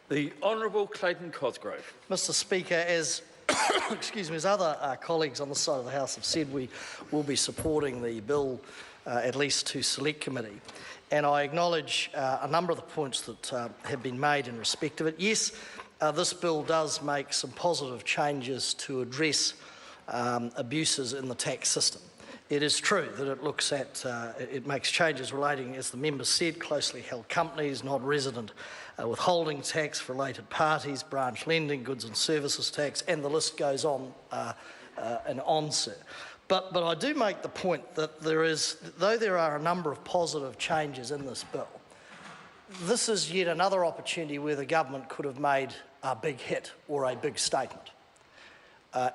The Honourable Clayton Cosgrove. Mr Speaker, as excuse me, as other colleagues on this side of the House have said, we will be supporting the bill at least to Select Committee. And I acknowledge a number of the points that have been made in respect of it. Yes, this bill does make some positive changes to address abuses in the tax system. It is true that it looks at, it makes changes relating, as the member said, closely held companies, non-resident withholding tax for related parties, branch lending, goods and services tax, and the list goes on and on, sir. But I do make the point that though there are a number of positive changes in this bill, this is yet another opportunity where the government could have made a big hit or a big statement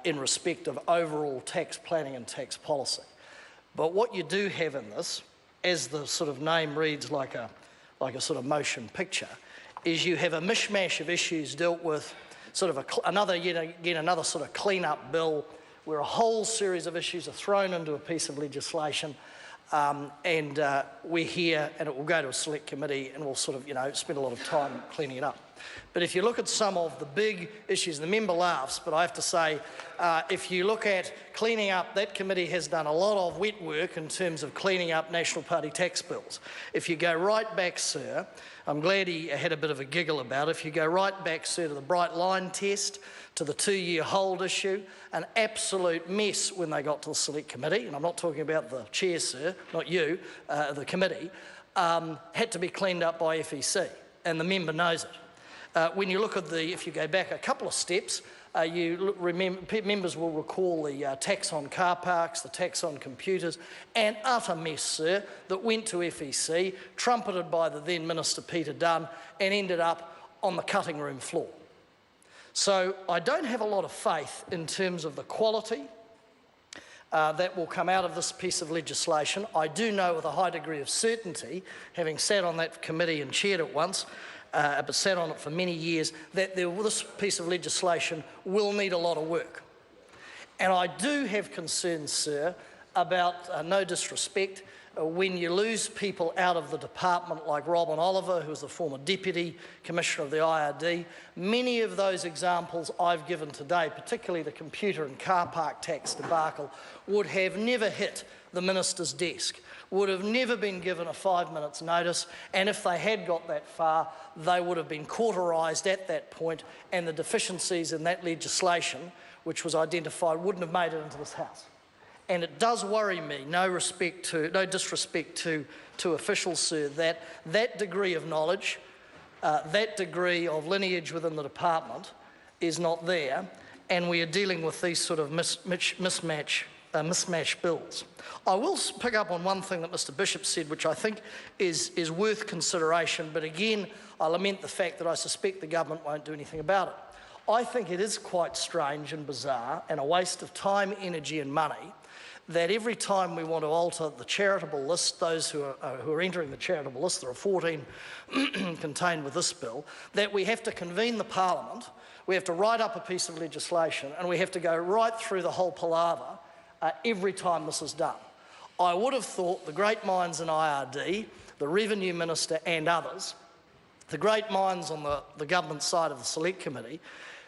in respect of overall tax planning and tax policy. But what you do have in this, as the sort of name reads like a sort of motion picture, is you have a mishmash of issues dealt with, sort of another sort of clean-up bill where a whole series of issues are thrown into a piece of legislation, and we're here, and it will go to a select committee, and we'll sort of, spend a lot of time cleaning it up. But if you look at some of the big issues, the member laughs, but I have to say, if you look at cleaning up, that committee has done a lot of wet work in terms of cleaning up National Party tax bills. If you go right back, sir, I'm glad he had a bit of a giggle about it. If you go right back, sir, to the bright line test, to the 2-year hold issue, an absolute mess when they got to the select committee, and I'm not talking about the chair, sir, not you, the committee, had to be cleaned up by FEC, and the member knows it. When you look at if you go back a couple of steps, members will recall the tax on car parks, the tax on computers, an utter mess, sir, that went to FEC, trumpeted by the then Minister Peter Dunn, and ended up on the cutting room floor. So I don't have a lot of faith in terms of the quality that will come out of this piece of legislation. I do know with a high degree of certainty, having sat on that committee and chaired it once, but sat on it for many years, that this piece of legislation will need a lot of work. And I do have concerns, sir, about, no disrespect, when you lose people out of the department like Robin Oliver, who was the former Deputy Commissioner of the IRD. Many of those examples I've given today, particularly the computer and car park tax debacle, would have never hit the Minister's desk, would have never been given a 5 minutes notice, and if they had got that far, they would have been cauterised at that point, and the deficiencies in that legislation, which was identified, wouldn't have made it into this House. And it does worry me, no disrespect to officials, sir, that degree of knowledge, that degree of lineage within the department is not there, and we are dealing with these sort of mismatch bills. I will pick up on one thing that Mr Bishop said, which I think is worth consideration, but again, I lament the fact that I suspect the government won't do anything about it. I think it is quite strange and bizarre and a waste of time, energy and money that every time we want to alter the charitable list, those who are entering the charitable list, there are 14 contained with this bill, that we have to convene the Parliament, we have to write up a piece of legislation, and we have to go right through the whole palaver every time this is done. I would have thought the great minds in IRD, the Revenue Minister and others, the great minds on the government side of the Select Committee,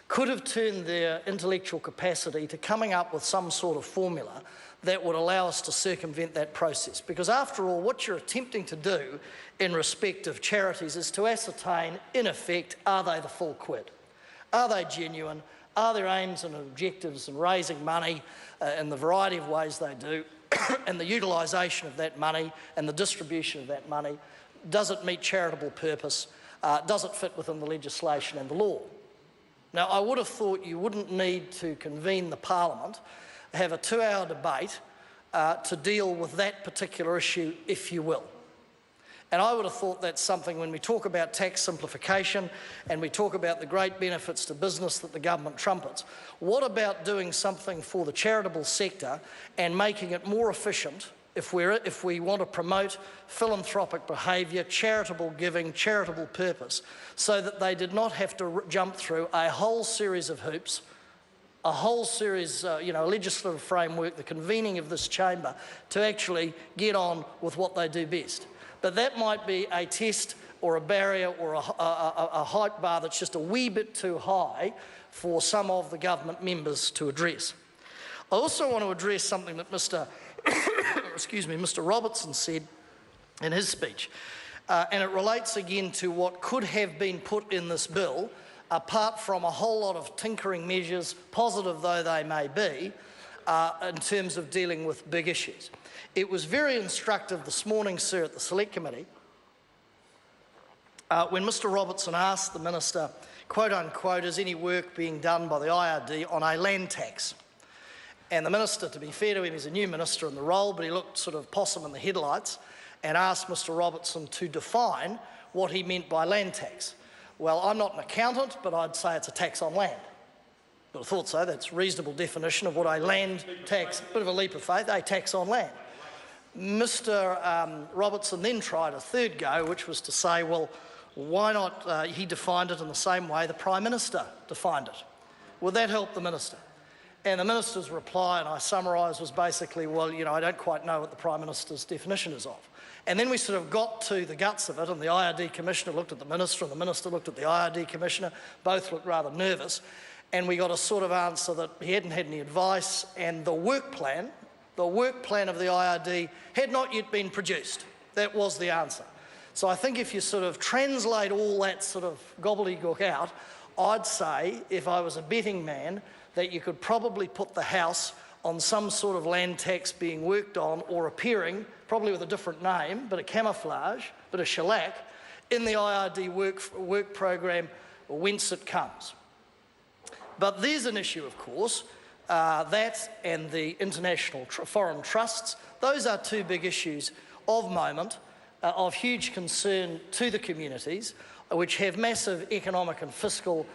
could have turned their intellectual capacity to coming up with some sort of formula that would allow us to circumvent that process. Because after all, what you're attempting to do in respect of charities is to ascertain, in effect, are they the full quid? Are they genuine? Are their aims and objectives in raising money in the variety of ways they do, and the utilisation of that money and the distribution of that money, does it meet charitable purpose? Does it fit within the legislation and the law? Now, I would have thought you wouldn't need to convene the Parliament, have a 2-hour debate to deal with that particular issue, if you will. And I would have thought that's something, when we talk about tax simplification and we talk about the great benefits to business that the government trumpets, what about doing something for the charitable sector and making it more efficient if we want to promote philanthropic behaviour, charitable giving, charitable purpose, so that they did not have to jump through a whole series of hoops, a whole series, legislative framework, the convening of this chamber, to actually get on with what they do best. But that might be a test or a barrier or a height bar that's just a wee bit too high for some of the government members to address. I also want to address something that Mr. Mr. Robertson said in his speech, and it relates again to what could have been put in this bill, apart from a whole lot of tinkering measures, positive though they may be, in terms of dealing with big issues. It was very instructive this morning, sir, at the Select Committee, when Mr. Robertson asked the Minister, quote unquote, is any work being done by the IRD on a land tax? And the Minister, to be fair to him, he's a new Minister in the role, but he looked sort of possum in the headlights and asked Mr. Robertson to define what he meant by land tax. Well, I'm not an accountant, but I'd say it's a tax on land. But I thought so, that's a reasonable definition of what a land tax, bit of a leap of faith, a tax on land. Mr. Robertson then tried a third go, which was to say, well, why not, he defined it in the same way the Prime Minister defined it. Would that help the Minister? And the Minister's reply, and I summarise, was basically, well, you know, I don't quite know what the Prime Minister's definition is of. And then we sort of got to the guts of it, and the IRD Commissioner looked at the Minister, and the Minister looked at the IRD Commissioner. Both looked rather nervous, and we got a sort of answer that he hadn't had any advice, and the work plan of the IRD had not yet been produced. That was the answer. So I think if you sort of translate all that sort of gobbledygook out, I'd say, if I was a betting man, that you could probably put the House on some sort of land tax being worked on or appearing, probably with a different name, but a camouflage, but a shellac, in the IRD work program whence it comes. But there's an issue, of course, that and the international foreign trusts. Those are two big issues of moment, of huge concern to the communities, which have massive economic and fiscal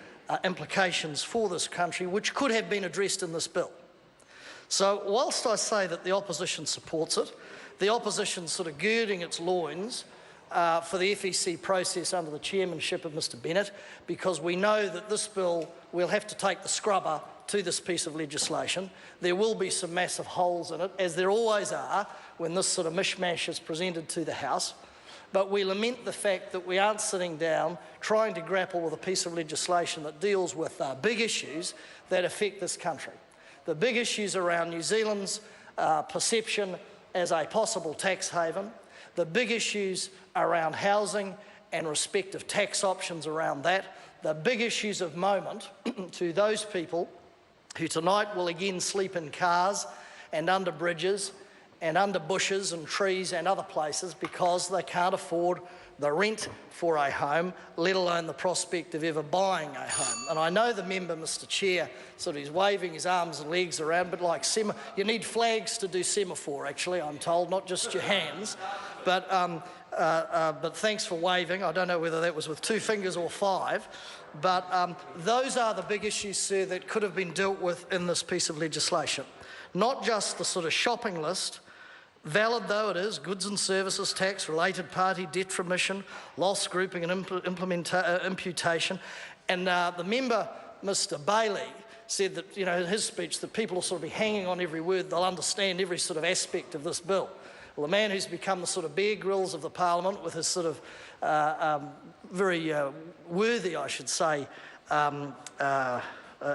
implications for this country, which could have been addressed in this bill. So whilst I say that the opposition supports it, the opposition's sort of girding its loins for the FEC process under the chairmanship of Mr Bennett, because we know that this bill will have to take the scrubber to this piece of legislation. There will be some massive holes in it, as there always are when this sort of mishmash is presented to the House. But we lament the fact that we aren't sitting down trying to grapple with a piece of legislation that deals with big issues that affect this country. The big issues around New Zealand's perception as a possible tax haven, the big issues around housing and respective tax options around that, the big issues of moment to those people who tonight will again sleep in cars and under bridges and under bushes and trees and other places because they can't afford the rent for a home, let alone the prospect of ever buying a home. And I know the member, Mr Chair, sort of is waving his arms and legs around, but like you need flags to do semaphore, actually, I'm told, not just your hands. But thanks for waving. I don't know whether that was with 2 fingers or 5. But those are the big issues, sir, that could have been dealt with in this piece of legislation. Not just the sort of shopping list, valid though it is, goods and services tax, related party debt remission, loss grouping and imputation. And the member, Mr Bailey, said that, you know, in his speech that people will sort of be hanging on every word, they'll understand every sort of aspect of this bill. Well, the man who's become the sort of Bear Grylls of the Parliament with his sort of very worthy, I should say,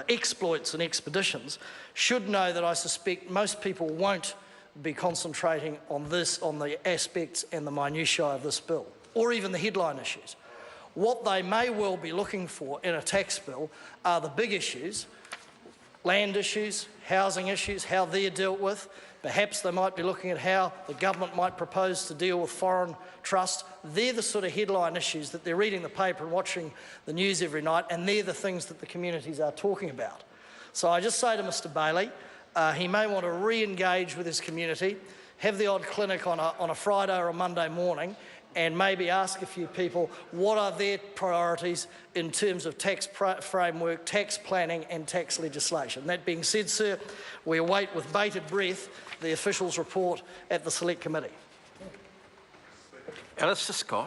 exploits and expeditions should know that I suspect most people won't be concentrating on this, on the aspects and the minutiae of this bill, or even the headline issues. What they may well be looking for in a tax bill are the big issues, land issues, housing issues, how they're dealt with. Perhaps they might be looking at how the government might propose to deal with foreign trust. They're the sort of headline issues that they're reading the paper and watching the news every night, and they're the things that the communities are talking about. So I just say to Mr Bailey, he may want to re-engage with his community, have the odd clinic on a Friday or a Monday morning, and maybe ask a few people what are their priorities in terms of tax framework, tax planning and tax legislation. That being said, sir, we await with bated breath the officials' report at the Select Committee. Alistair Scott.